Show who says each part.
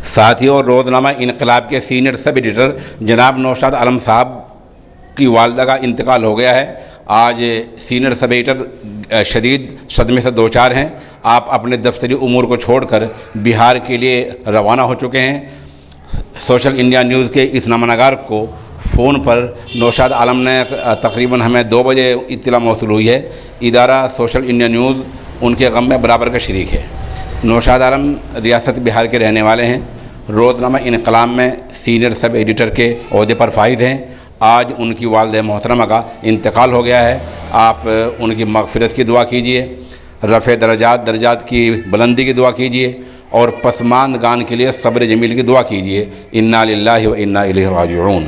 Speaker 1: ساتھیوں، روزنامہ انقلاب کے سینئر سب ایڈیٹر جناب نوشاد عالم صاحب کی والدہ کا انتقال ہو گیا ہے۔ آج سینئر سب ایڈیٹر شدید صدمے سے دوچار ہیں۔ آپ اپنے دفتری امور کو چھوڑ کر بہار کے لیے روانہ ہو چکے ہیں۔ سوشل انڈیا نیوز کے اس نامہ نگار کو فون پر نوشاد عالم نے تقریباً ہمیں 2 بجے اطلاع موصول ہوئی ہے۔ ادارہ سوشل انڈیا نیوز ان کے غم میں برابر کا شریک ہے۔ نوشاد عالم ریاست بہار کے رہنے والے ہیں۔ روزنامہ انقلاب میں سینئر سب ایڈیٹر کے عہدے پر فائز ہیں۔ آج ان کی والدہ محترمہ کا انتقال ہو گیا ہے۔ آپ ان کی مغفرت کی دعا کیجیے، رفع درجات کی بلندی کی دعا کیجیے، اور پسماندگان کے لیے صبر جمیل کی دعا کیجیے۔ انا للہ و انا الیہ راجعون۔